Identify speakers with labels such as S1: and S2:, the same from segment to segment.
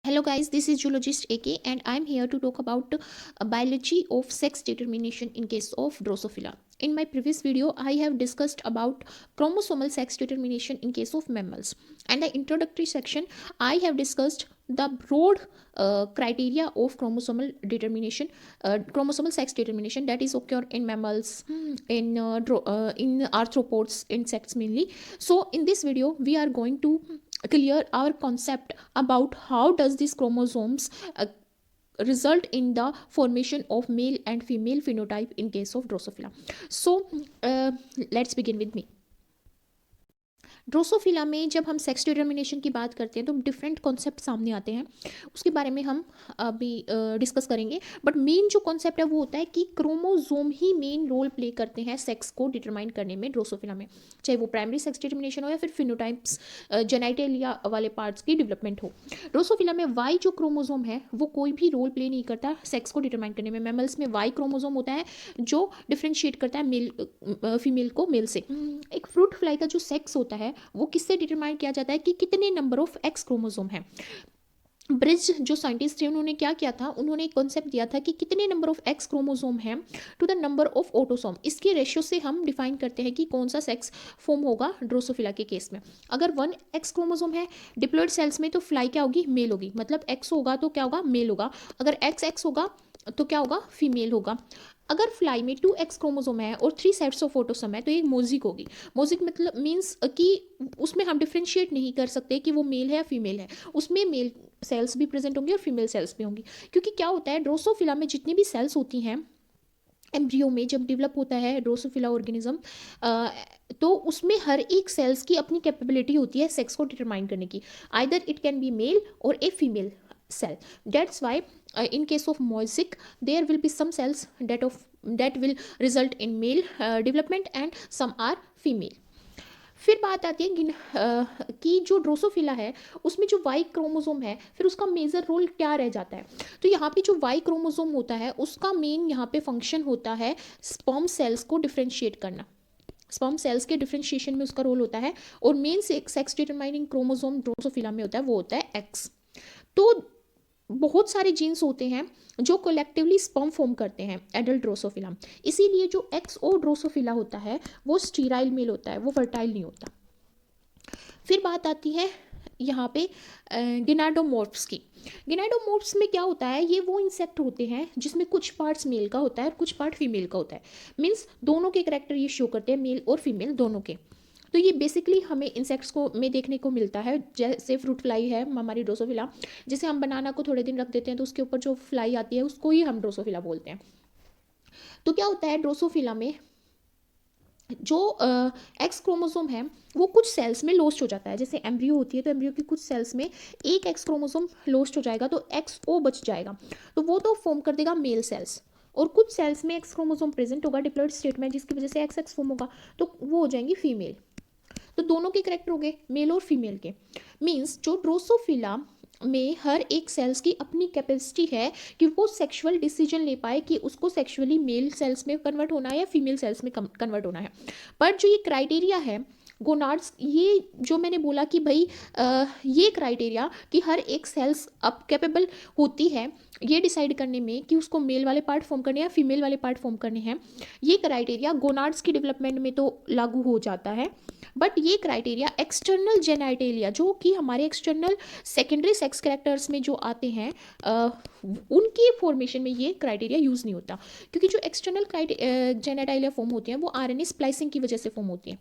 S1: Hello guys, this is Zoologist AK and I'm here to talk about biology of sex determination in case of Drosophila. In my previous video, I have discussed about chromosomal sex determination in case of mammals. And the introductory section, I have discussed the broad criteria of chromosomal sex determination that is occur in mammals, in arthropods, insects mainly. So in this video, we are going to clear our concept about how does these chromosomes result in the formation of male and female phenotype in case of Drosophila. So let's begin with me. Drosophila में जब हम sex determination की बात करते हैं तो different concept सामने आते हैं, उसके बारे में हम अभी डिस्कस करेंगे. बट मेन जो कॉन्सेप्ट है वो होता है कि क्रोमोजोम ही मेन रोल प्ले करते हैं सेक्स को डिटरमाइन करने में ड्रोसोफिला में, चाहे वो प्राइमरी सेक्स डिटर्मिनेशन हो या फिर फिनोटाइप्स जेनाइटेलिया वाले पार्ट्स की डेवलपमेंट हो. ड्रोसोफिला में वाई जो क्रोमोजोम है वो कोई भी रोल प्ले नहीं करता सेक्स को डिटरमाइन करने में. मैमल्स में वाई क्रोमोजोम होता है जो डिफ्रेंशिएट करता है मेल फीमेल को मेल से. एक फ्रूट फ्लाई का जो सेक्स होता है वो किससे डिटरमाइन किया जाता है कि कितने नंबर ऑफ एक्स क्रोमोसोम है. ब्रिज जो साइंटिस्ट थे उन्होंने क्या किया था, उन्होंने एक कॉन्सेप्ट दिया था कि कितने नंबर ऑफ एक्स क्रोमोसोम है to the number of autosome. इसके रेशियो से हम डिफाइन करते हैं कि कौन सा सेक्स फॉर्म होगा ड्रोसोफिला के केस में. अगर 1 एक्स क्रोमोसोम है डिप्लॉयड सेल्स में तो फ्लाई क्या होगी, मेल होगी. मतलब एक्स होगा तो क्या होगा, मेल होगा. अगर एक्स एक्स होगा तो क्या होगा, फीमेल होगा. अगर फ्लाई में 2 एक्स क्रोमोसोम है और 3 सेट्स ऑफ ऑटोसोम है तो ये मोजिक होगी. मोजिक मतलब मीन्स कि उसमें हम डिफ्रेंशिएट नहीं कर सकते कि वो मेल है या फीमेल है. उसमें मेल सेल्स भी प्रेजेंट होंगी और फीमेल सेल्स भी होंगी. क्योंकि क्या होता है ड्रोसोफिला में जितनी भी सेल्स होती हैं एम्ब्रियो में जब डेवलप होता है ड्रोसोफिला ऑर्गेनिज्म, तो उसमें हर एक सेल्स की अपनी कैपेबिलिटी होती है सेक्स को डिटरमाइन करने की. Either it can be male और a female cell. That's why in case of mosaic there will be some cells that will result in male development and some are female. फिर बात आती है कि जो ड्रोसोफिला है उसमें जो वाई क्रोमोसोम है फिर उसका मेजर रोल क्या रह जाता है. तो यहाँ पे जो वाई क्रोमोसोम होता है उसका मेन यहाँ पे फंक्शन होता है स्पर्म सेल्स को डिफ्रेंशिएट करना. स्पर्म सेल्स के डिफ्रेंशिएशन में उसका रोल होता है. और main sex determining chromosome Drosophila में होता है वो होता है एक्स. तो बहुत सारे जीन्स होते हैं जो कलेक्टिवली स्पर्म फॉर्म करते हैं एडल्ट ड्रोसोफिला. इसीलिए जो एक्स ओ ड्रोसोफिला होता है वो स्टीराइल मेल होता है, वो फर्टाइल नहीं होता. फिर बात आती है यहाँ पे गिनाडोमॉर्फ्स की. गिनाडोमॉर्फ्स में क्या होता है, ये वो इंसेक्ट होते हैं जिसमें कुछ पार्ट्स मेल का होता है और कुछ पार्ट फीमेल का होता है. मीन्स दोनों के करेक्टर ये शो करते हैं, मेल और फीमेल दोनों के. तो ये बेसिकली हमें इंसेक्ट्स को में देखने को मिलता है. जैसे फ्रूट फ्लाई है हमारी ड्रोसोफिला, जैसे हम बनाना को थोड़े दिन रख देते हैं तो उसके ऊपर जो फ्लाई आती है उसको ही हम ड्रोसोफिला बोलते हैं. तो क्या होता है ड्रोसोफिला में जो एक्स क्रोमोसोम है वो कुछ सेल्स में लॉस्ट हो जाता है. जैसे एम्ब्रियो होती है तो एम्ब्रियो की कुछ सेल्स में एक एक्स क्रोमोसोम लॉस्ट हो जाएगा तो एक्स ओ बच जाएगा, तो वो तो फॉर्म कर देगा मेल सेल्स. और कुछ सेल्स में एक्स क्रोमोसोम प्रेजेंट होगा डिप्लॉयड स्टेट में जिसकी वजह से एक्स एक्स फॉर्म होगा तो वो हो जाएंगी फीमेल. तो दोनों के करेक्टर हो गए मेल और फीमेल के. मीन्स जो ड्रोसोफिला में हर एक सेल्स की अपनी कैपेसिटी है कि वो सेक्सुअल डिसीजन ले पाए कि उसको सेक्सुअली मेल सेल्स में कन्वर्ट होना है या फीमेल सेल्स में कन्वर्ट होना है. पर जो ये क्राइटेरिया है गोनाड्स, ये जो मैंने बोला कि भाई ये क्राइटेरिया कि हर एक सेल्स अब कैपेबल होती है ये डिसाइड करने में कि उसको मेल वाले पार्ट फॉर्म करने या फीमेल वाले पार्ट फॉर्म करने हैं, ये क्राइटेरिया गोनाड्स की डेवलपमेंट में तो लागू हो जाता है. बट ये क्राइटेरिया एक्सटर्नल जेनाइटेलिया जो कि हमारे एक्सटर्नल सेकेंडरी सेक्स कैरेक्टर्स में जो आते हैं उनके फॉर्मेशन में ये क्राइटेरिया यूज़ नहीं होता. क्योंकि जो एक्सटर्नल जेनाइटेलिया फॉर्म होती हैं वो आरएनए स्प्लाइसिंग की वजह से फॉर्म होती हैं.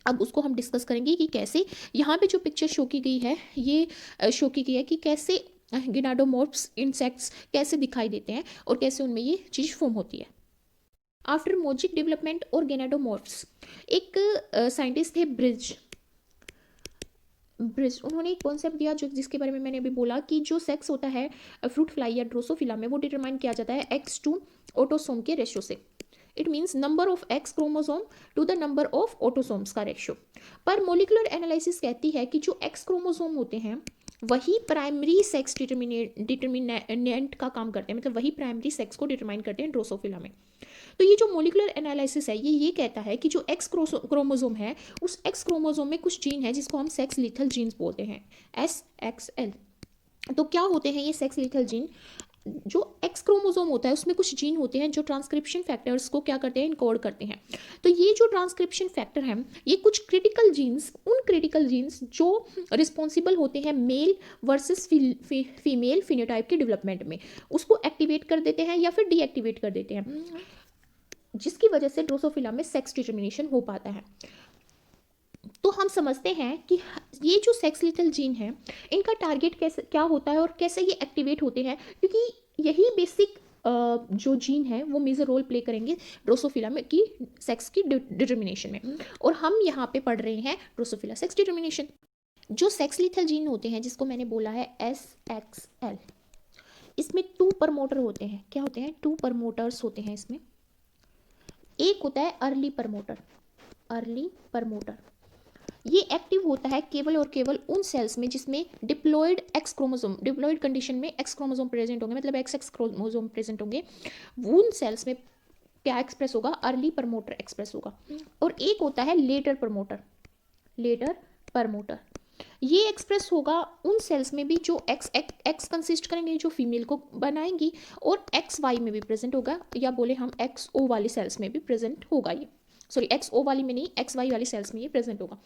S1: अब उसको हम डिस्कस करेंगे कि कैसे. यहाँ पे जो पिक्चर शो की गई है ये शो की गई है कि कैसे गिनाडोमॉर्फ्स इंसेक्ट्स कैसे दिखाई देते हैं और कैसे उनमें ये चीज़ फॉर्म होती है. आफ्टर मोजिक डेवलपमेंट और गेनाडोमॉर्फ्स, एक साइंटिस्ट थे ब्रिज. उन्होंने एक कॉन्सेप्ट दिया जो जिसके बारे में मैंने अभी बोला कि जो सेक्स होता है फ्रूट फ्लाई या ड्रोसोफिला में वो डिटरमाइन किया जाता है एक्स टू ऑटोसोम के रेशियो से. It means number of X chromosome to the number of autosomes का रेशियो. पर मोलिकुलर एनालिसिस कहती है कि जो एक्स क्रोमोसोम होते हैं वही प्राइमरी सेक्स डिटर्मिनेंट का काम करते हैं, मतलब वही प्राइमरी सेक्स को डिटरमाइन करते हैं ड्रोसोफिला में. तो ये जो मोलिकुलर एनालिसिस है ये कहता है कि जो एक्स क्रोमोसोम है उस एक्स क्रोमोसोम में कुछ जीन है जिसको हम सेक्स लिथल जीन्स बोलते हैं SXL. तो क्या होते हैं ये सेक्स लिथल जीन? जो एक्स क्रोमोसोम होता है उसमें कुछ जीन होते हैं जो ट्रांसक्रिप्शन फैक्टर्स को क्या करते हैं, इनकोड करते हैं। तो ये जो ट्रांसक्रिप्शन फैक्टर हैं, ये कुछ क्रिटिकल जीन्स, उन क्रिटिकल जीन्स जो रिस्पॉन्सिबल होते हैं मेल वर्सेस फीमेल फिनोटाइप के डेवलपमेंट में, उसको एक्टिवेट कर देते हैं या फिर डीएक्टिवेट कर देते हैं, जिसकी वजह से ड्रोसोफिला में सेक्स डिटर्मिनेशन हो पाता है। तो हम समझते हैं कि ये जो सेक्स लिथल जीन है, इनका टारगेट कैसे क्या होता है और कैसे ये एक्टिवेट होते हैं, क्योंकि यही बेसिक जो जीन है वो मेजर रोल प्ले करेंगे ड्रोसोफिला में की सेक्स की डिटर्मिनेशन में। और हम यहाँ पे पढ़ रहे हैं ड्रोसोफिला सेक्स डिटर्मिनेशन। जो सेक्स लिथल जीन होते हैं जिसको मैंने बोला है SXL, इसमें 2 प्रमोटर होते हैं। क्या होते हैं? 2 प्रमोटर्स होते हैं इसमें। एक होता है अर्ली प्रमोटर। अर्ली प्रमोटर ये एक्टिव होता है केवल और केवल उन सेल्स में जिसमें diploid X chromosome, diploid condition में एक्स क्रोमोसोम प्रेजेंट होंगे, मतलब XX क्रोमोसोम प्रेजेंट होंगे। उन सेल्स में क्या एक्सप्रेस होगा? अर्ली प्रमोटर एक्सप्रेस होगा। और एक होता है लेटर प्रमोटर। लेटर प्रमोटर ये एक्सप्रेस होगा उन सेल्स में भी जो एक्स कंसिस्ट करेंगे, जो फीमेल को बनाएंगी, और XY में भी प्रेजेंट होगा, या बोले हम XO वाली सेल्स में भी प्रेजेंट होगा। ये सॉरी XO वाली में नहीं, XY वाली सेल्स में ये प्रेजेंट होगा।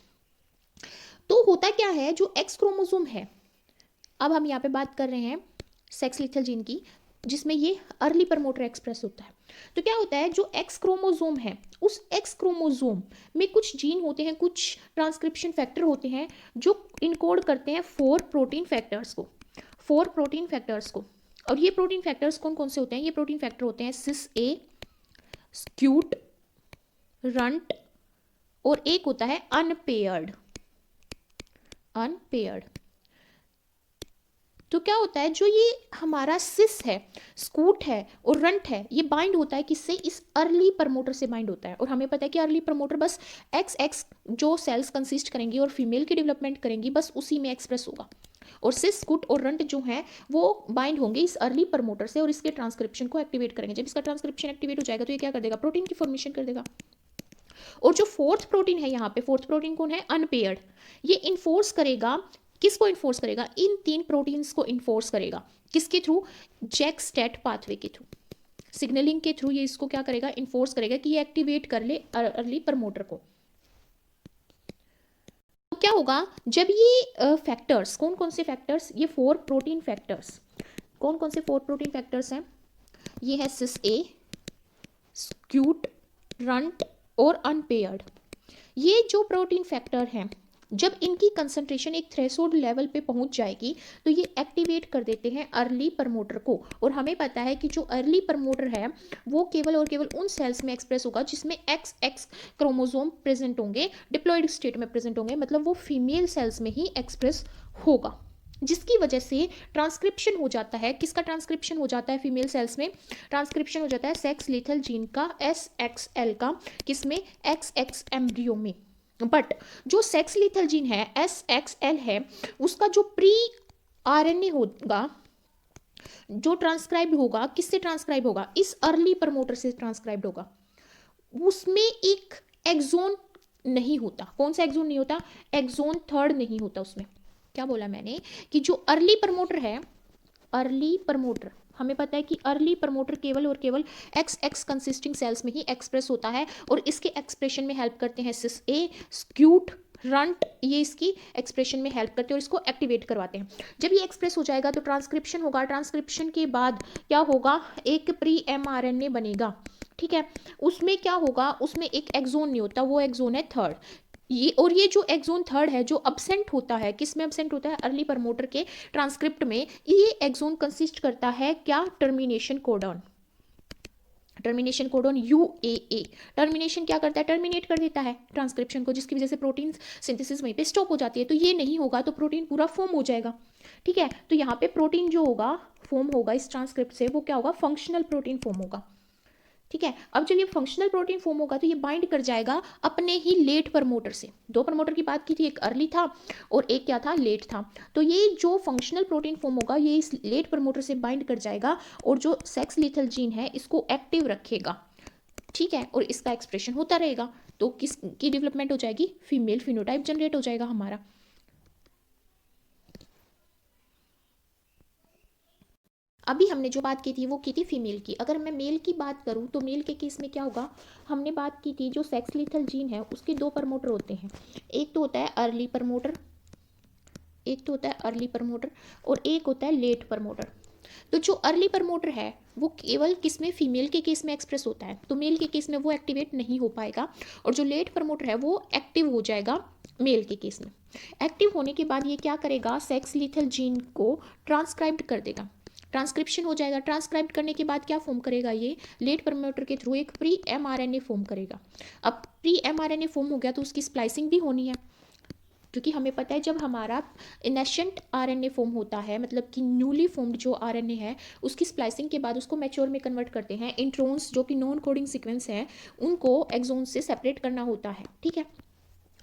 S1: तो होता क्या है, जो एक्स क्रोमोसोम है, अब हम यहाँ पे बात कर रहे हैं सेक्स लिथल जीन की, जिसमें ये अर्ली प्रमोटर एक्सप्रेस होता है। तो क्या होता है, जो एक्स क्रोमोसोम है, उस एक्स क्रोमोसोम में कुछ जीन होते हैं, कुछ ट्रांसक्रिप्शन फैक्टर होते हैं जो इनकोड करते हैं 4 प्रोटीन फैक्टर्स को। 4 प्रोटीन फैक्टर्स को। और ये प्रोटीन फैक्टर्स कौन कौन से होते हैं? ये प्रोटीन फैक्टर होते हैं सिस ए, स्क्यूट, रंट, और एक होता है अनपेयर्ड। अनपेयर्ड। तो क्या होता है, जो ये हमारा सिस है, स्कूट है और रंट है, ये बाइंड होता है किससे? इस अर्ली प्रमोटर से बाइंड होता है। और हमें पता है कि अर्ली प्रमोटर बस XX जो सेल्स कंसिस्ट करेंगी और फीमेल की डेवलपमेंट करेंगी, बस उसी में एक्सप्रेस होगा। और सिस, स्कूट और रंट जो है वो बाइंड होंगे इस अर्ली प्रमोटर से और इसके ट्रांसक्रिप्शन को एक्टिवेट करेंगे। जब इसका ट्रांसक्रिप्शन एक्टिवेट हो जाएगा तो ये क्या कर देगा? प्रोटीन की फॉर्मेशन कर देगा। और जो फोर्थ प्रोटीन है यहाँ पे, फोर्थ प्रोटीन कौन है? अनपेयर्ड। ये इन्फोर्स करेगा, किसको इन्फोर्स करेगा? इन 3 प्रोटीन्स को इन्फोर्स करेगा। किसके थ्रू? जैक-स्टैट पाथवे के थ्रू, सिग्नलिंग के थ्रू ये इसको क्या करेगा? इन्फोर्स करेगा कि ये एक्टिवेट कर ले अर्ली प्रमोटर को। तो क्या होगा, जब ये फैक्टर्स, कौन कौन से फैक्टर्स? ये 4 प्रोटीन फैक्टर्स। कौन कौन से 4 प्रोटीन फैक्टर्स हैं? ये है सिस ए, स्क्यूट, रंट और अनपेयर्ड। ये जो प्रोटीन फैक्टर हैं, जब इनकी कंसंट्रेशन एक थ्रेशोल्ड लेवल पे पहुंच जाएगी तो ये एक्टिवेट कर देते हैं अर्ली प्रमोटर को। और हमें पता है कि जो अर्ली प्रमोटर है वो केवल और केवल उन सेल्स में एक्सप्रेस होगा जिसमें XX क्रोमोसोम प्रेजेंट होंगे, डिप्लॉयड स्टेट में प्रेजेंट होंगे, मतलब वो फीमेल सेल्स में ही एक्सप्रेस होगा, जिसकी वजह से ट्रांसक्रिप्शन हो जाता है। किसका ट्रांसक्रिप्शन हो जाता है फीमेल सेल्स में? ट्रांसक्रिप्शन हो जाता है सेक्स लिथल जीन का, SXL का। किसमें? XX एम्ब्रियो में। बट जो सेक्स लिथल जीन है, SXL है, उसका जो प्री RNA होगा, जो ट्रांसक्राइब होगा, किससे ट्रांसक्राइब होगा? इस अर्ली प्रमोटर से ट्रांसक्राइब होगा। उसमें एक एक्सोन नहीं होता। कौन सा एक्सोन नहीं होता? एक्सोन 3 नहीं होता उसमें। क्या बोला मैंने? कि जो अर्ली प्रमोटर है, अर्ली प्रमोटर, हमें पता है कि अर्ली प्रमोटर केवल और केवल XX कंसिस्टिंग सेल्स में ही एक्सप्रेस होता है और इसके एक्सप्रेशन में हेल्प करते हैं सिस ए, स्क्यूट, रंट, ये इसकी एक्सप्रेशन में हेल्प करते हैं और इसको एक्टिवेट करवाते हैं। जब ये एक्सप्रेस हो जाएगा तो ट्रांसक्रिप्शन होगा। ट्रांसक्रिप्शन के बाद क्या होगा? एक प्री mRNA बनेगा। ठीक है, उसमें क्या होगा? उसमें एक एक्सोन नहीं होता, वो एक्सोन है 3rd। ये, और ये जो एक्सोन 3rd है जो अब्सेंट होता है, किस में अब्सेंट होता है? अर्ली प्रमोटर के ट्रांसक्रिप्ट में। ये एक्सोन कंसिस्ट करता है क्या? Termination codon. Termination codon UAA। Termination क्या करता है? टर्मिनेट कर देता है ट्रांसक्रिप्शन को, जिसकी वजह से प्रोटीन सिंथेसिस वहीं पे स्टॉप हो जाती है। तो ये नहीं होगा तो प्रोटीन पूरा फॉर्म हो जाएगा। ठीक है, तो यहाँ पे प्रोटीन जो होगा फॉर्म होगा इस ट्रांसक्रिप्ट से, वो क्या होगा? फंक्शनल प्रोटीन फॉर्म होगा। ठीक है, अब जब ये फंक्शनल प्रोटीन फॉर्म होगा तो ये बाइंड कर जाएगा अपने ही लेट प्रमोटर से। 2 प्रमोटर की बात की थी, एक अर्ली था और एक क्या था? लेट था। तो ये जो फंक्शनल प्रोटीन फॉर्म होगा ये इस लेट प्रमोटर से बाइंड कर जाएगा और जो सेक्स लिथल जीन है इसको एक्टिव रखेगा। ठीक है, और इसका एक्सप्रेशन होता रहेगा। तो किसकी डेवलपमेंट हो जाएगी? फीमेल फिनोटाइप जनरेट हो जाएगा हमारा। अभी हमने जो बात की थी वो की थी फीमेल की। अगर मैं मेल की बात करूँ तो मेल के केस में क्या होगा, हमने बात की थी जो सेक्स लीथल जीन है उसके दो प्रमोटर होते हैं। एक तो होता है अर्ली प्रमोटर, और एक होता है लेट प्रमोटर। तो जो अर्ली प्रमोटर है वो केवल किस में, फीमेल के केस में एक्सप्रेस होता है, तो मेल के केस में वो एक्टिवेट नहीं हो पाएगा। और जो लेट प्रमोटर है वो एक्टिव हो जाएगा मेल के केस में। एक्टिव होने के बाद ये क्या करेगा, सेक्स लीथल जीन को ट्रांसक्राइब्ड कर देगा, ट्रांसक्रिप्शन हो जाएगा। ट्रांसक्राइब करने के बाद क्या फॉर्म करेगा, ये लेट प्रमोटर के थ्रू एक प्री एमआरएनए फॉर्म करेगा। अब प्री एमआरएनए फॉर्म हो गया तो उसकी स्प्लाइसिंग भी होनी है, क्योंकि हमें पता है जब हमारा इनेशेंट आरएनए फॉर्म होता है, मतलब कि न्यूली फॉर्म्ड जो आरएनए है उसकी स्प्लाइसिंग के बाद उसको मैच्योर में कन्वर्ट करते हैं। इंट्रोन्स जो कि नॉन कोडिंग सीक्वेंस है उनको एक्सोन से सेपरेट करना होता है, ठीक है,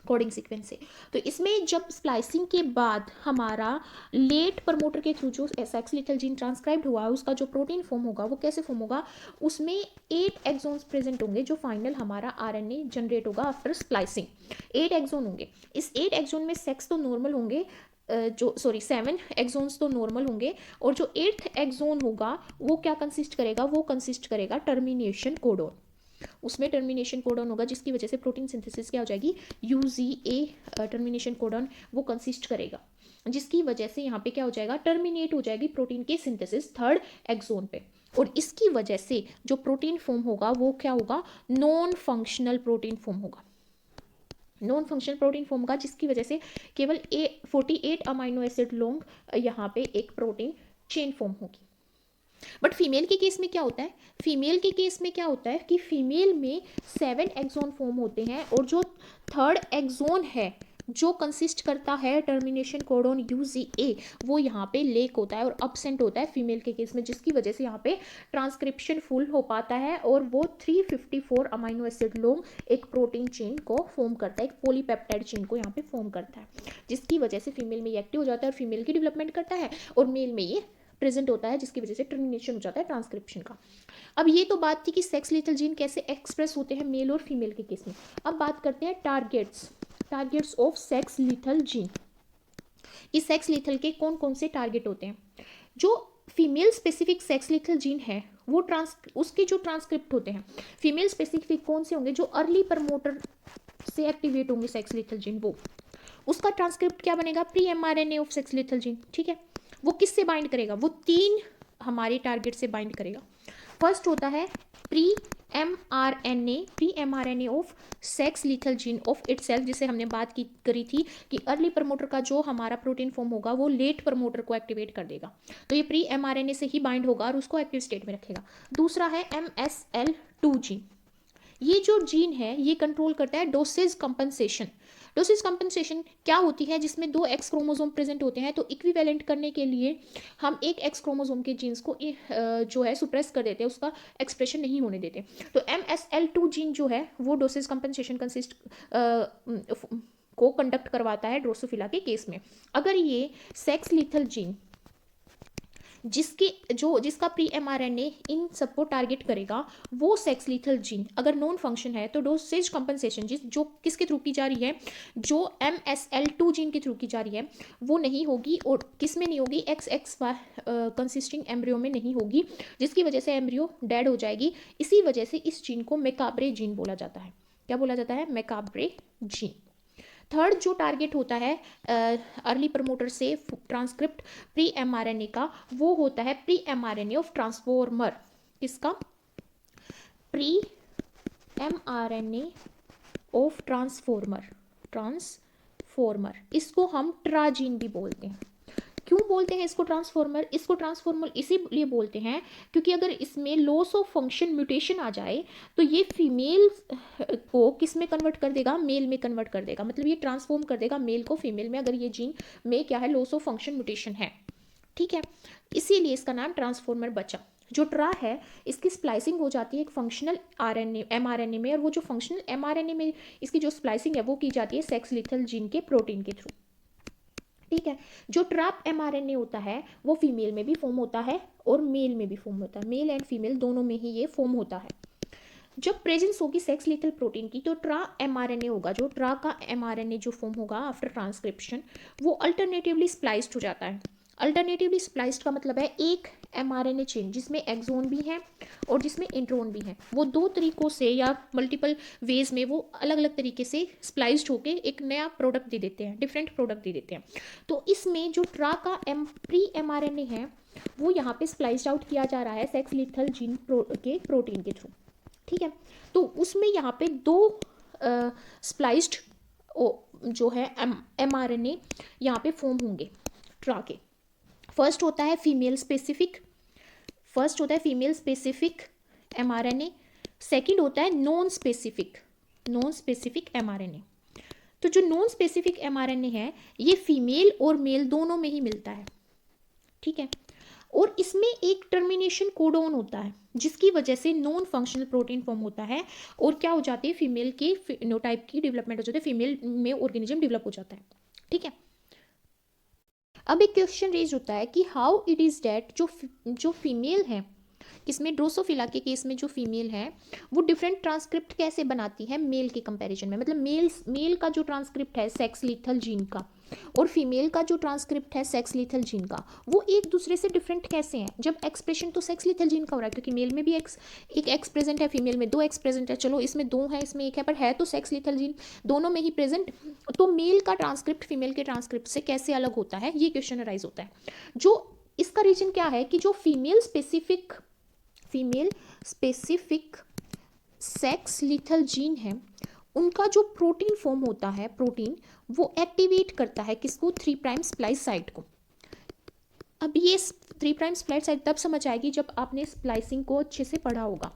S1: कोडिंग सीक्वेंस से। तो इसमें जब स्प्लाइसिंग के बाद हमारा लेट प्रमोटर के थ्रू जो सेक्स लीथल जीन ट्रांसक्राइब्ड हुआ है उसका जो प्रोटीन फॉर्म होगा वो कैसे फॉर्म होगा, उसमें 8 एक्सोन्स प्रेजेंट होंगे जो फाइनल हमारा आरएनए जनरेट होगा आफ्टर स्प्लाइसिंग। 8 एक्सोन होंगे। इस 8 एक्सोन में सेक्स तो नॉर्मल होंगे, जो 7 एक्सोन्स तो नॉर्मल होंगे, और जो 8th एक्सोन होगा वो क्या कंसिस्ट करेगा, वो कंसिस्ट करेगा टर्मिनेशन कोडोन। उसमें टर्मिनेशन कोडॉन होगा जिसकी वजह से प्रोटीन सिंथेसिस क्या हो जाएगी, यूजीए टर्मिनेशन कोडॉन वो कंसिस्ट करेगा, जिसकी वजह से यहाँ पे क्या हो जाएगा, टर्मिनेट हो जाएगी प्रोटीन की सिंथेसिस 3rd एक्सोन पे। और इसकी वजह से जो प्रोटीन फॉर्म होगा वो क्या होगा, नॉन फंक्शनल प्रोटीन फॉर्म होगा, नॉन फंक्शनल प्रोटीन फॉर्म होगा, जिसकी वजह से केवल 48 अमाइनो एसिड लॉन्ग यहाँ पे एक प्रोटीन चेन फॉर्म होगी। बट फीमेल के केस में क्या होता है, फीमेल के केस में क्या होता है कि फीमेल में 7 एक्सोन फॉर्म होते हैं, और जो 3rd एक्सोन है जो कंसिस्ट करता है टर्मिनेशन कोडॉन यूजीए वो यहाँ पे लेक होता है और absent होता है फीमेल के केस में, जिसकी वजह से यहाँ पे ट्रांसक्रिप्शन फुल हो पाता है और वो 354 अमाइनो एसिड लॉन्ग एक प्रोटीन चेन को फॉर्म करता है, एक पॉलीपेप्टाइड चेन को यहाँ पे फॉर्म करता है, जिसकी वजह से फीमेल में ये एक्टिव हो जाता है और फीमेल की डेवलपमेंट करता है, और मेल में ये प्रेजेंट होता है जिसकी वजह से टर्मिनेशन हो जाता है ट्रांसक्रिप्शन का। अब ये तो बात थी कि सेक्स लीथल जीन कैसे एक्सप्रेस होते हैं मेल और फीमेल के केस में। अब बात करते हैं targets of sex lethal gene, कि सेक्स लीथल के कौन कौन से टारगेट होते हैं। जो female specific sex lethal gene है वो उसके जो ट्रांसक्रिप्ट होते हैं फीमेल स्पेसिफिक कौन से होंगे, जो अर्ली प्रमोटर से एक्टिवेट होंगे सेक्स लीथल जीन, वो उसका ट्रांसक्रिप्ट क्या बनेगा, pre mRNA of sex lethal gene, ठीक है। वो किससे बाइंड करेगा, वो 3 हमारे टारगेट से बाइंड करेगा। फर्स्ट होता है pre mRNA of sex lethal gene of itself, जिसे हमने बात करी थी कि अर्ली प्रमोटर का जो हमारा प्रोटीन फॉर्म होगा वो लेट प्रमोटर को एक्टिवेट कर देगा, तो ये प्री एमआरएनए से ही बाइंड होगा और उसको एक्टिव स्टेट में रखेगा। दूसरा है MSL2 जीन, ये जो जीन है ये कंट्रोल करता है डोसेज कंपनसेशन। डोसेज कंपनसेशन क्या होती है, जिसमें 2 एक्स क्रोमोसोम प्रेजेंट होते हैं, तो इक्विवेलेंट करने के लिए हम एक एक्स क्रोमोसोम के जीन्स को जो है सुप्रेस कर देते हैं, उसका एक्सप्रेशन नहीं होने देते। तो MSL2 जीन जो है वो डोसेज कंपनसेशन को कंडक्ट करवाता है ड्रोसोफिला के केस में। अगर ये सेक्स लीथल जीन जिसका प्री एमआरएनए इन सबको टारगेट करेगा वो सेक्स लीथल जीन अगर नॉन फंक्शन है तो डोसेज कंपनसेशन जो किसके थ्रू की जा रही है, जो MSL2 जीन के थ्रू की जा रही है वो नहीं होगी, और किस में नहीं होगी, XXY कंसिस्टिंग एम्ब्रियो में नहीं होगी, जिसकी वजह से एम्ब्रियो डेड हो जाएगी। इसी वजह से इस जीन को मैकाब्रे जीन बोला जाता है। क्या बोला जाता है, मैकाब्रे जीन। थर्ड जो टारगेट होता है अर्ली प्रमोटर से ट्रांसक्रिप्ट प्री एमआरएनए का, वो होता है प्री एमआरएनए ऑफ ट्रांसफॉर्मर। किसका, प्री एमआरएनए ऑफ ट्रांसफॉर्मर, इसको हम ट्राजीन भी बोलते हैं। क्यों बोलते हैं इसको ट्रांसफॉर्मर इसीलिए बोलते हैं क्योंकि अगर इसमें लॉस ऑफ फंक्शन म्यूटेशन आ जाए तो ये फीमेल को किस में कन्वर्ट कर देगा, मेल में कन्वर्ट कर देगा, मतलब ये ट्रांसफॉर्म कर देगा मेल को फीमेल में, अगर ये जीन में क्या है, लॉस ऑफ फंक्शन म्यूटेशन है, ठीक है। इसीलिए इसका नाम ट्रांसफॉर्मर बचा। जो ट्रा है इसकी स्प्लाइसिंग हो जाती है एक फंक्शनल एमआरएनए में, और वो जो फंक्शनल एमआरएनए में इसकी जो स्प्लाइसिंग है वो की जाती है सेक्स लीथल जीन के प्रोटीन के थ्रू, ठीक है। जो ट्रैप एमआरएनए होता है वो फीमेल में भी फॉर्म होता है और मेल में भी फॉर्म होता है, मेल एंड फीमेल दोनों में ही ये फॉर्म होता है। जब प्रेजेंस होगी सेक्स लीथल प्रोटीन की तो ट्रा एमआरएनए होगा, जो ट्रा का एमआरएनए जो फॉर्म होगा आफ्टर ट्रांसक्रिप्शन वो अल्टरनेटिवली स्प्लाइस्ड हो जाता है। अल्टरनेटिवली स्प्लाइस्ड का मतलब है एक mRNA चेन जिसमें एक्सोन भी है और जिसमें इंट्रोन भी है, वो दो तरीकों से या मल्टीपल वेज में वो अलग अलग तरीके से स्प्लाइस्ड होके एक नया प्रोडक्ट दे देते हैं, डिफरेंट प्रोडक्ट दे देते हैं। तो इसमें जो ट्रा का प्री mRNA है वो यहाँ पे स्प्लाइस्ड आउट किया जा रहा है सेक्स लिथल जीन के प्रोटीन के थ्रू, ठीक है। तो उसमें यहाँ पे दो स्प्लाइस्ड जो है mRNA यहाँ पे फॉर्म होंगे ट्रा के। फर्स्ट होता है फीमेल स्पेसिफिक mRNA, सेकंड होता है नॉन स्पेसिफिक mRNA। तो जो नॉन स्पेसिफिक mRNA है ये फीमेल और मेल दोनों में ही मिलता है, ठीक है। और इसमें एक टर्मिनेशन कोडोन होता है जिसकी वजह से नॉन फंक्शनल प्रोटीन फॉर्म होता है और क्या हो जाती है, फीमेल के फिनोटाइप की डेवलपमेंट हो जाती है, फीमेल में ऑर्गेनिज्म डेवलप हो जाता है, ठीक है। अब एक क्वेश्चन रेज होता है कि हाउ इट इज़ डैट जो फीमेल है, किसमें ड्रोसोफिला के केस में जो फीमेल है वो डिफरेंट ट्रांसक्रिप्ट कैसे बनाती है मेल के कंपैरिजन में। मतलब मेल का जो ट्रांसक्रिप्ट है सेक्स लीथल जीन का और फीमेल का जो ट्रांसक्रिप्ट है सेक्स लीथल जीन का, वो एक दूसरे से डिफरेंट कैसे हैं। जब एक्सप्रेशन तो सेक्स लीथल जीन का हो रहा है क्योंकि मेल में भी एक एक्स प्रेजेंट है, फीमेल में दो एक्स प्रेजेंट है, चलो इसमें दो है इसमें एक है, पर है तो सेक्स लीथल जीन दोनों में ही प्रेजेंट। तो मेल का ट्रांसक्रिप्ट फीमेल के ट्रांसक्रिप्ट से कैसे अलग होता है, ये क्वेश्चन अराइज होता है। जो इसका रीजन क्या है कि जो female specific sex lethal gene है उनका जो प्रोटीन फॉर्म होता है, प्रोटीन वो एक्टिवेट करता है किसको, 3' स्प्लाइस साइट को। अब ये 3' स्प्लाइस साइट तब समझ आएगी जब आपने स्प्लाइसिंग को अच्छे से पढ़ा होगा।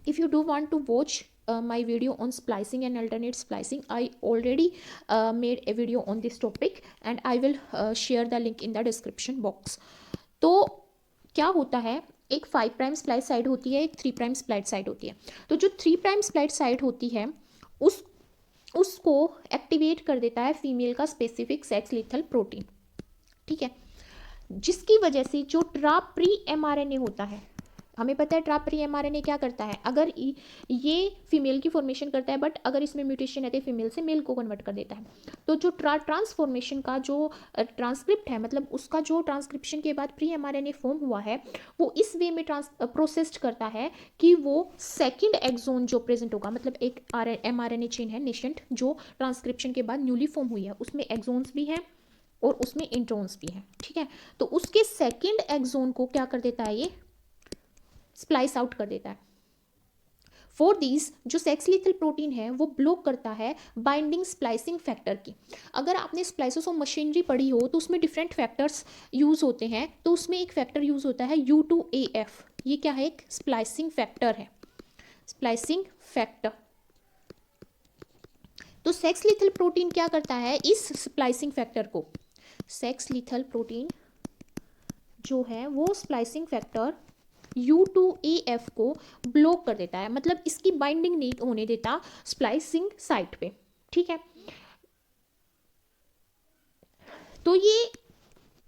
S1: If you do want to watch my video on splicing and alternate splicing, I already made a video on this topic and I will share the link in the description box. तो क्या होता है, एक 5' splice side होती है, एक 3' splice side होती है। तो जो 3' स्प्लाइस साइड होती है उसको एक्टिवेट कर देता है फीमेल का स्पेसिफिक सेक्स लीथल प्रोटीन, ठीक है। जिसकी वजह से जो ट्रा प्री mRNA होता है, हमें पता है ट्रा प्री mRNA क्या करता है, अगर ये फीमेल की फॉर्मेशन करता है बट अगर इसमें म्यूटेशन है तो फीमेल से मेल को कन्वर्ट कर देता है। तो जो ट्रांसफॉर्मेशन का जो ट्रांसक्रिप्ट है, मतलब उसका जो ट्रांसक्रिप्शन के बाद प्री mRNA फॉर्म हुआ है वो इस वे में प्रोसेस्ड करता है कि वो सेकेंड एक्सोन जो प्रेजेंट होगा, मतलब एक mRNA चेन है नेशेंट जो ट्रांसक्रिप्शन के बाद न्यूली फॉर्म हुई है, उसमें एक्सोन्स भी हैं और उसमें इंट्रोन्स भी हैं, ठीक है। तो उसके सेकेंड एक्सोन को क्या कर देता है, ये स्प्लाइस आउट कर देता है। फॉर दिस जो सेक्स लीथल प्रोटीन है वो ब्लॉक करता है बाइंडिंग स्प्लाइसिंग फैक्टर की। अगर आपने स्प्लाइसेस ऑफ मशीनरी पढ़ी हो तो उसमें डिफरेंट फैक्टर्स यूज होते हैं, तो उसमें एक फैक्टर यूज होता है U2AF। ये क्या है, एक स्प्लाइसिंग फैक्टर है, स्प्लाइसिंग फैक्टर। तो सेक्स लीथल प्रोटीन क्या करता है, इस स्प्लाइसिंग फैक्टर को, सेक्स लीथल प्रोटीन जो है वो स्प्लाइसिंग फैक्टर U2AF को ब्लॉक कर देता है, मतलब इसकी बाइंडिंग नहीं होने देता स्प्लाइसिंग साइट पे, ठीक है। तो ये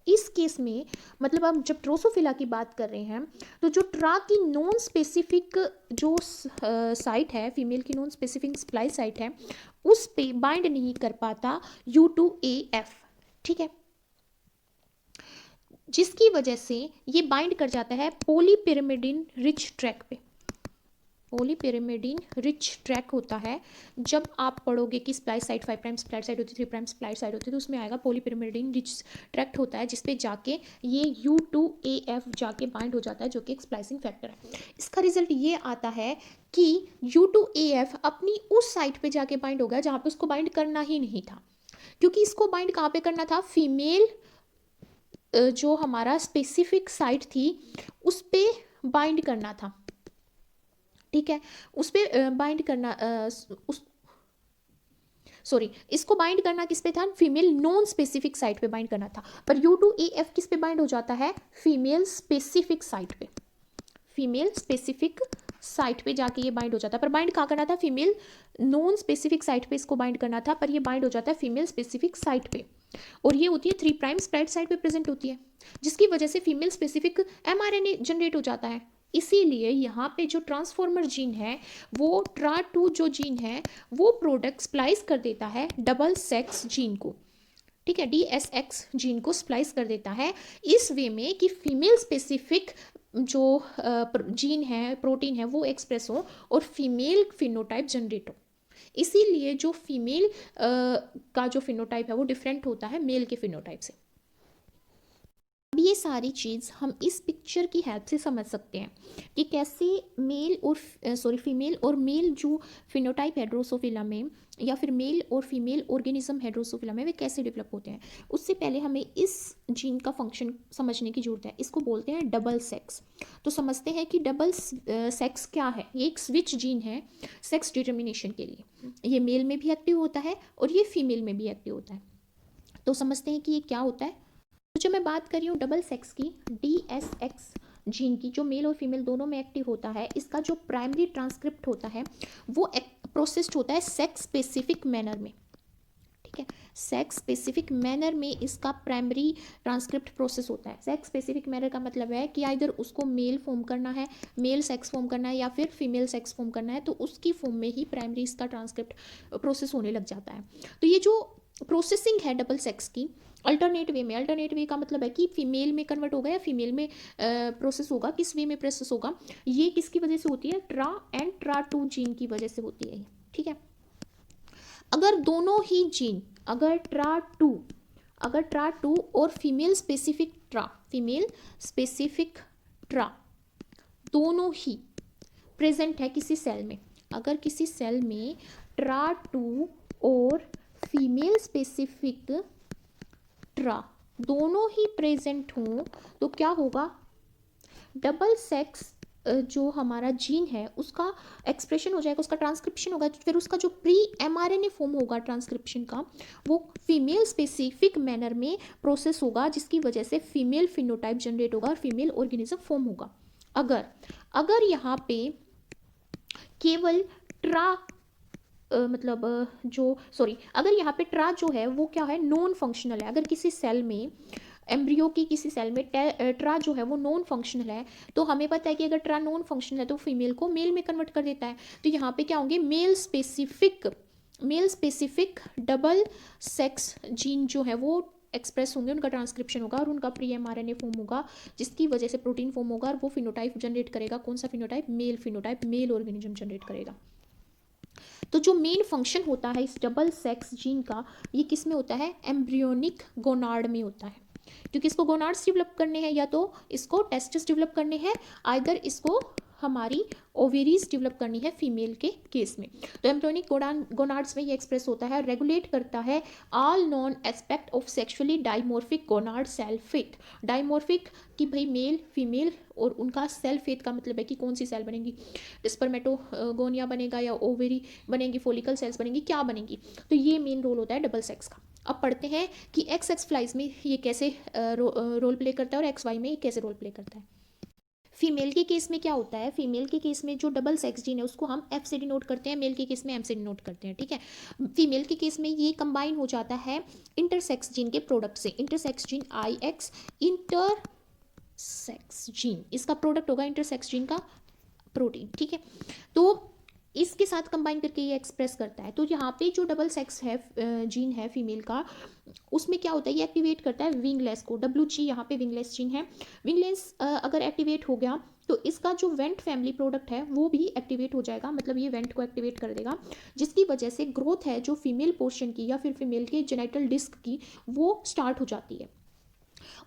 S1: इस केस में मतलब हम जब ड्रोसोफिला की बात कर रहे हैं तो जो ट्रा की नॉन स्पेसिफिक जो साइट है, फीमेल की नॉन स्पेसिफिक स्प्लाइस साइट है, उस पे बाइंड नहीं कर पाता U2AF, ठीक है। जिसकी वजह से ये बाइंड कर जाता है पॉलीपिरिमिडिन रिच ट्रैक पे। पॉलीपिरिमिडिन रिच ट्रैक होता है, जब आप पढ़ोगे कि स्प्लाइस साइट 5' स्प्लाइस साइट होती है, 3' स्प्लाइस साइट होती है, तो उसमें आएगा पॉलीपिरिमिडिन रिच ट्रैक्ट होता है जिसपे जाके ये U2AF जाके बाइंड हो जाता है जो कि एक स्प्लाइसिंग फैक्टर है। इसका रिजल्ट ये आता है कि U2AF अपनी उस साइट पे जाके बाइंड हो गया जहाँ पे उसको बाइंड करना ही नहीं था, क्योंकि इसको बाइंड कहाँ पे करना था, फीमेल जो हमारा स्पेसिफिक साइट थी उस पे बाइंड करना था, ठीक है। उस पे बाइंड करना इसको बाइंड करना किस पे था, फीमेल नॉन स्पेसिफिक साइट पे बाइंड करना था, पर U2AF किस पे बाइंड हो जाता है, फीमेल स्पेसिफिक साइट पे, फीमेल स्पेसिफिक साइट पे जाके ये बाइंड हो जाता है। पर बाइंड कहाँ करना था, फीमेल नॉन स्पेसिफिक साइट पे इसको बाइंड करना था, पर ये बाइंड हो जाता है फीमेल स्पेसिफिक साइट पे, और ये होती है 3' स्प्लाइड साइट पे प्रेजेंट होती है, जिसकी वजह से फीमेल स्पेसिफिक mRNA जनरेट हो जाता है। इसीलिए यहाँ पे जो ट्रांसफॉर्मर जीन है वो TRA2 जो जीन है वो प्रोडक्ट स्प्लाइस कर देता है डबल सेक्स जीन को, ठीक है, DSX जीन को स्प्लाइस कर देता है इस वे में कि फीमेल स्पेसिफिक जो जीन है, प्रोटीन है, वो एक्सप्रेस हो और फीमेल फिनोटाइप जनरेट हो। इसीलिए जो फीमेल का जो फिनोटाइप है वो डिफरेंट होता है मेल के फिनोटाइप से। अब ये सारी चीज़ हम इस पिक्चर की हेल्प से समझ सकते हैं कि कैसे मेल और फीमेल और मेल जो फिनोटाइप है ड्रोसोफिला में, या फिर मेल और फीमेल ऑर्गेनिज्म है ड्रोसोफिला में, वे कैसे डेवलप होते हैं। उससे पहले हमें इस जीन का फंक्शन समझने की जरूरत है। इसको बोलते हैं डबल सेक्स। तो समझते हैं कि डबल सेक्स क्या है। ये एक स्विच जीन है सेक्स डिटर्मिनेशन के लिए। ये मेल में भी एक्टिव होता है और ये फीमेल में भी एक्टिव होता है। तो समझते हैं कि ये क्या होता है। तो जब मैं बात कर रही हूँ डबल सेक्स की, DSX जीन की, जो मेल और फीमेल दोनों में एक्टिव होता है, इसका जो प्राइमरी ट्रांसक्रिप्ट होता है वो प्रोसेस्ड होता है सेक्स स्पेसिफिक मैनर में। ठीक है, सेक्स स्पेसिफिक मैनर में इसका प्राइमरी ट्रांसक्रिप्ट प्रोसेस होता है। सेक्स स्पेसिफिक मैनर का मतलब है कि आइदर उसको मेल फॉर्म करना है, मेल सेक्स फॉर्म करना है, या फिर फीमेल सेक्स फॉर्म करना है, तो उसकी फॉर्म में ही प्राइमरी इसका ट्रांसक्रिप्ट प्रोसेस होने लग जाता है। तो ये जो प्रोसेसिंग है डबल सेक्स की अल्टरनेट वे में, अल्टरनेट वे का मतलब है कि फीमेल में कन्वर्ट होगा या फीमेल में प्रोसेस होगा, किस वे में प्रोसेस होगा, ये किसकी वजह से होती है, ट्रा एंड ट्रा2 जीन की वजह से होती है। ठीक है, अगर दोनों ही जीन, अगर ट्रा2 और फीमेल स्पेसिफिक ट्रा दोनों ही प्रेजेंट है किसी सेल में, अगर किसी सेल में ट्रा2 और फीमेल स्पेसिफिक ट्रा दोनों ही प्रेजेंट हों, तो क्या होगा, डबल सेक्स जो हमारा जीन है उसका एक्सप्रेशन हो जाएगा, उसका ट्रांसक्रिप्शन होगा, फिर उसका जो प्री mRNA फॉर्म होगा ट्रांसक्रिप्शन का, वो फीमेल स्पेसिफिक मैनर में प्रोसेस होगा, जिसकी वजह से फीमेल फिनोटाइप जनरेट होगा और फीमेल ऑर्गेनिज्म फॉर्म होगा। अगर यहाँ पे केवल ट्रा अगर यहाँ पे ट्रा जो है वो क्या है, नॉन फंक्शनल है। अगर किसी सेल में, एम्ब्रियो की किसी सेल में ट्रा जो है वो नॉन फंक्शनल है, तो हमें पता है कि अगर ट्रा नॉन फंक्शनल है तो फीमेल को मेल में कन्वर्ट कर देता है। तो यहाँ पे क्या होंगे, male specific double sex gene जो है वो एक्सप्रेस होंगे, उनका ट्रांसक्रिप्शन होगा और उनका प्री mRNA फॉर्म होगा, जिसकी वजह से प्रोटीन फॉर्म होगा और वो फिनोटाइप जनरेट करेगा। कौन सा phenotype, male phenotype, male organism generate करेगा। तो जो मेन फंक्शन होता है इस डबल सेक्स जीन का, ये किस में होता है, एम्ब्रियोनिक गोनार्ड में होता है। क्योंकि इसको गोनाड्स डेवलप करने हैं या तो इसको टेस्टिस डेवलप करने हैं, आइदर इसको हमारी ओवेरीज डेवलप करनी है फीमेल के केस में। तो एम्ब्रियोनिक गोनाड्स में ये एक्सप्रेस होता है, रेगुलेट करता है all non aspect of sexually dimorphic gonad cell fate. Dimorphic कि भाई मेल फीमेल, और उनका सेल फेट का मतलब है कि कौन सी सेल बनेगी, स्पर्मेटोगोनिया बनेगा या ओवेरी बनेगी, फोलिकल सेल्स बनेंगी, क्या बनेगी। तो ये मेन रोल होता है डबल सेक्स का। अब पढ़ते हैं कि XX फ्लाइज में ये कैसे रोल प्ले करता है और XY में ये कैसे रोल प्ले करता है। फीमेल के केस में क्या होता है, फीमेल के केस में जो डबल सेक्स जीन है उसको हम F से डिनोट करते हैं, मेल के केस में M से डिनोट करते हैं। ठीक है, फीमेल के केस में ये कंबाइन हो जाता है इंटरसेक्स जीन के प्रोडक्ट से। Intersex gene IX, intersex gene, इसका प्रोडक्ट होगा इंटरसेक्स जीन का प्रोटीन। ठीक है, तो इसके साथ कंबाइन करके ये एक्सप्रेस करता है। तो यहाँ पे जो डबल सेक्स है जीन है फीमेल का, उसमें क्या होता है, ये एक्टिवेट करता है विंगलेस को। WG यहाँ पे विंगलेस जीन है। विंगलेस अगर एक्टिवेट हो गया तो इसका जो वेंट फैमिली प्रोडक्ट है वो भी एक्टिवेट हो जाएगा, मतलब ये वेंट को एक्टिवेट कर देगा, जिसकी वजह से ग्रोथ है जो फीमेल पोर्शन की या फिर फीमेल के जेनिटल डिस्क की, वो स्टार्ट हो जाती है।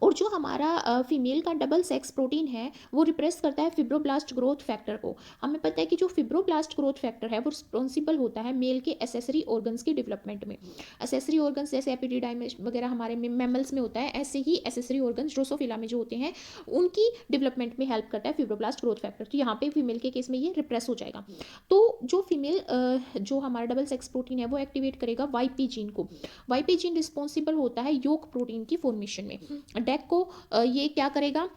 S1: और जो हमारा फीमेल का डबल सेक्स प्रोटीन है वो रिप्रेस करता है फिब्रोब्लास्ट ग्रोथ फैक्टर को। हमें पता है कि जो फिब्रोब्लास्ट ग्रोथ फैक्टर है वो रिस्पॉन्सिबल होता है मेल के एसेसरी ऑर्गन्स की डेवलपमेंट में। एसेसरी ऑर्गन्स जैसे एपिडिडाइमिस वगैरह हमारे मैमल्स में होता है, ऐसे ही एसेसरी ऑर्गन्स ड्रोसोफिला में जो होते हैं उनकी डेवलपमेंट में हेल्प करता है फिब्रोब्लास्ट ग्रोथ फैक्टर। तो यहाँ पे फीमेल के केस में ये रिप्रेस हो जाएगा। तो जो फीमेल जो हमारा डबल सेक्स प्रोटीन है वो एक्टिवेट करेगा YP जीन को। YP जीन रिस्पॉन्सिबल होता है योक प्रोटीन की फॉर्मेशन में। डेक को ये क्या करेगा,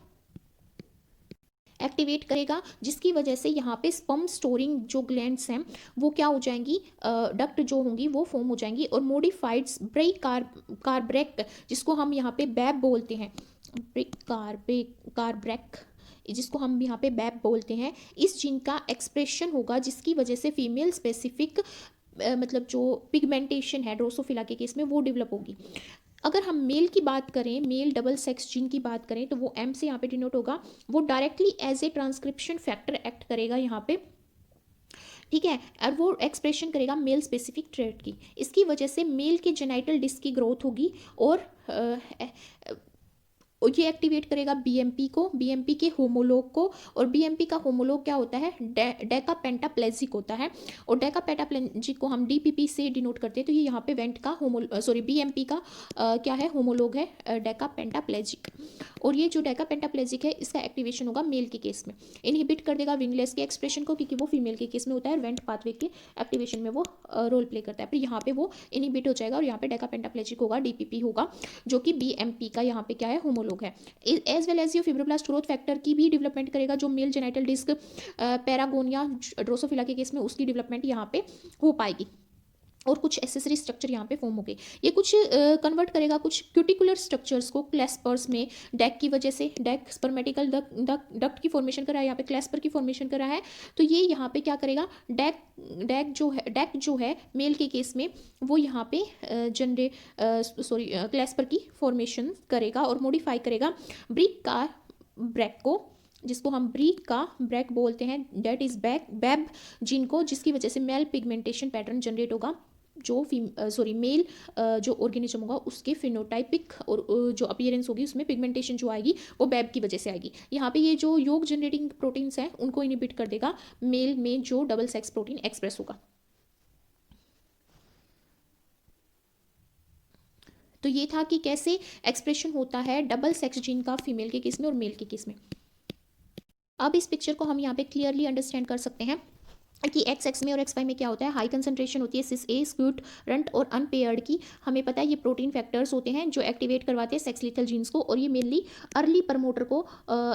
S1: एक्टिवेट करेगा, जिसकी वजह से यहाँ पे स्पर्म स्टोरिंग जो ग्लैंड्स हैं वो क्या हो जाएंगी, डक्ट जो होंगी वो फॉर्म हो जाएंगी, और मोडिफाइड ब्रेक कार्ब्रेक, जिसको हम यहाँ पे बैब बोलते हैं, ब्रेक कार्ब्रेक जिसको हम यहाँ पे बैब बोलते हैं, इस जीन का एक्सप्रेशन होगा, जिसकी वजह से फीमेल स्पेसिफिक मतलब जो पिगमेंटेशन है ड्रोसोफिला के केस में वो डेवलप होगी। अगर हम मेल की बात करें, मेल डबल सेक्स जीन की बात करें, तो वो एम से यहाँ पे डिनोट होगा। वो directly as a transcription factor act करेगा यहाँ पे, ठीक है, और वो एक्सप्रेशन करेगा मेल स्पेसिफिक ट्रेट की। इसकी वजह से मेल के जेनाइटल डिस्क की ग्रोथ होगी और ये एक्टिवेट करेगा बीएमपी को, बीएमपी के होमोलोग को। और बीएमपी का होमोलोग क्या होता है, डेका पेंटाप्लेजिक होता है। और डेका पेंटाप्लेजिक को हम डीपीपी से डिनोट करते हैं। तो ये यहाँ पे वेंट का बीएमपी का क्या है, होमोलोग है, डेका पेंटाप्लेजिक। और ये जो डेका पेंटाप्लेजिक है, इसका एक्टिवेशन होगा मेल के केस में, इनहिबिट कर देगा विंगलेस के एक्सप्रेशन को, क्योंकि वो फीमेल के केस में होता है, और वेंट पाथवे के एक्टिवेशन में वो रोल प्ले करता है। फिर यहाँ पे वो इनहिबिट हो जाएगा और यहाँ पे डेका पेंटाप्लेजिक होगा, डीपीपी होगा, जो कि बीएमपी का यहाँ पे क्या है, होमोलोग है। एज वेल एज ये फिब्रोब्लास्ट ग्रोथ फैक्टर की भी डेवलपमेंट करेगा, जो मेल जेनाइटल डिस्क पैरागोनिया ड्रोसोफिला के केस में उसकी डेवलपमेंट यहाँ पे हो पाएगी। और कुछ एसेसरी स्ट्रक्चर यहाँ पे फॉर्म हो गए। ये कुछ कन्वर्ट करेगा कुछ क्यूटिकुलर स्ट्रक्चर्स को क्लेस्पर्स में, डैक की वजह से, डैक स्पर्मेटिकल डक्ट की फॉर्मेशन करा है, यहाँ पे क्लेस्पर की फॉर्मेशन करा है। तो ये यहाँ पे क्या करेगा, डैक जो है मेल के केस में, वो यहाँ पे क्लेस्पर की फॉर्मेशन करेगा और मॉडिफाई करेगा ब्रिक का ब्रैक को, जिसको हम ब्रीक का ब्रैक बोलते हैं, डेट इज बैब जीन को, जिसकी वजह से मेल पिगमेंटेशन पैटर्न जनरेट होगा, जो मेल जो ऑर्गेनिज्म होगा उसके फिनोटाइपिक और जो अपीयरेंस होगी उसमें पिगमेंटेशन जो आएगी वो बैब की वजह से आएगी। यहाँ पे ये जो योग जनरेटिंग प्रोटीन्स हैं उनको इनहिबिट कर देगा मेल में जो डबल सेक्स प्रोटीन एक्सप्रेस होगा। तो ये था कि कैसे एक्सप्रेशन होता है डबल सेक्स जीन का फीमेल के केस में और मेल के केस में। अब इस पिक्चर को हम यहाँ पे क्लियरली अंडरस्टैंड कर सकते हैं कि एक्स एक्स में और एक्स वाई में क्या होता है। हाई कंसंट्रेशन होती है सिस ए, स्क्यूट, रंट और अनपेयर्ड की। हमें पता है ये प्रोटीन फैक्टर्स होते हैं जो एक्टिवेट करवाते हैं सेक्स लीथल जीन्स को, और ये मेनली अर्ली प्रमोटर को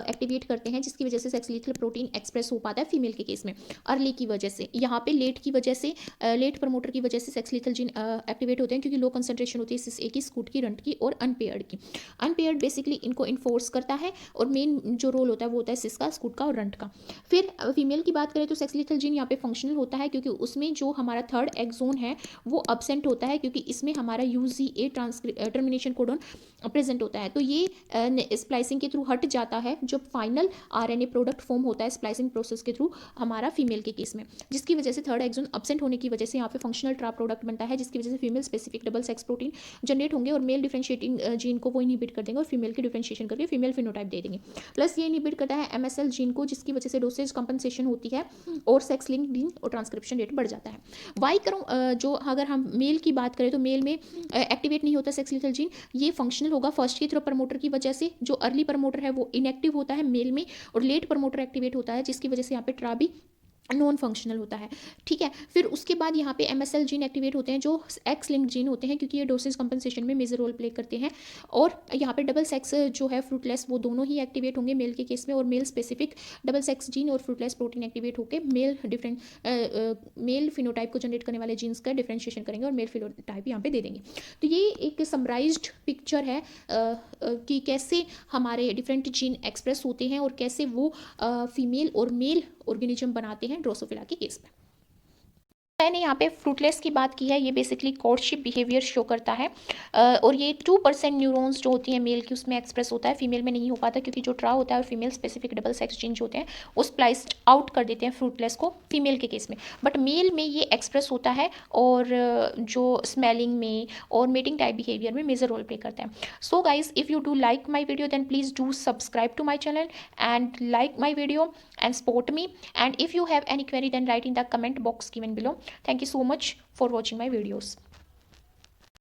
S1: एक्टिवेट करते हैं, जिसकी वजह से सेक्स लीथल प्रोटीन एक्सप्रेस हो पाता है फीमेल के केस में अर्ली की वजह से। यहाँ पे लेट की वजह से, लेट प्रमोटर की वजह से सेक्स लीथल जीन एक्टिवेट होते हैं, क्योंकि लो कंसंट्रेशन होती है सिस ए की, स्कूट की, रंट की और अनपेयर्ड की। अनपेयर्ड बेसिकली इनको इन्फोर्स करता है, और मेन जो रोल होता है वो होता है सिस का, स्कूट का और रंट का। फिर फीमेल की बात करें तो सेक्स लीथल जीन यहाँ पे फंक्शनल होता है, क्योंकि उसमें जो हमारा थर्ड एक्सोन है वो अब्सेंट होता है, क्योंकि इसमें हमारा यूजीए टर्मिनेशन कोडन प्रेजेंट होता है। तो ये स्प्लाइसिंग के थ्रू हट जाता है जब फाइनल आरएनए प्रोडक्ट फॉर्म होता है स्प्लाइसिंग प्रोसेस के थ्रू हमारा फीमेल के केस में, जिसकी वजह से थर्ड एक्सोन अब्सेंट होने की वजह से यहाँ पे फंक्शनल ट्रा प्रोडक्ट बनता है, जिसकी वजह से female specific double sex protein generate होंगे और मेल डिफरेंशिएटिंग जीन को वो इनहिबिट कर देंगे और फीमेल की डिफरेंशिएशन करके फीमेल फिनोटाइप दे देंगे। प्लस ये इनहिबिट करता है एमएसएल जीन को, जिसकी वजह से डोसेज कंपनसेशन होती है और सेक्स लिंक्ड और ट्रांसक्रिप्शन रेट बढ़ जाता है। वाई करो जो अगर हम मेल की बात करें तो मेल में एक्टिवेट नहीं होता सेक्स लीथल जीन, ये फंक्शनल होगा फर्स्ट की तरफ प्रमोटर की वजह से। जो अर्ली प्रमोटर है वो इनएक्टिव होता है मेल में, और लेट प्रमोटर एक्टिवेट होता है, जिसकी वजह से यहाँ पे ट्रा भी नॉन फंक्शनल होता है, ठीक है। फिर उसके बाद यहाँ पे एमएसएल जीन एक्टिवेट होते हैं, जो एक्स लिंक जीन होते हैं, क्योंकि ये डोसेज कंपनसेशन में मेजर रोल प्ले करते हैं। और यहाँ पे डबल सेक्स जो है फ्रूटलेस, वो दोनों ही एक्टिवेट होंगे मेल के केस में, और male specific double sex gene और फ्रूटलेस प्रोटीन एक्टिवेट होकर मेल फिनोटाइप को जनरेट करने वाले जीन्स का डिफ्रेंशिएशन करेंगे और मेल फिनोटाइप यहाँ पे दे देंगे। तो ये एक समराइज्ड पिक्चर है कि कैसे हमारे डिफरेंट जीन एक्सप्रेस होते हैं और कैसे वो फीमेल और मेल ऑर्गेनिज्म बनाते हैं ड्रोसोफिला के केस में। मैंने यहाँ पे फ्रूटलेस की बात की है, ये बेसिकली कोर्टशिप बिहेवियर शो करता है, और ये 2% न्यूरॉन्स जो होती हैं मेल की उसमें एक्सप्रेस होता है, फीमेल में नहीं हो पाता, क्योंकि जो ट्रा होता है और female specific double sex gene जो होते हैं वो स्प्लाइस्ड आउट कर देते हैं फ्रूटलेस को फीमेल के केस में। बट मेल में ये एक्सप्रेस होता है, और जो स्मेलिंग में और मेटिंग टाइप बिहेवियर में मेजर रोल प्ले करता है। So guys, if you do like my video then please do subscribe to my channel and like my video and support me, and if you have any query then write in the comment box given below. Thank you so much for watching my videos.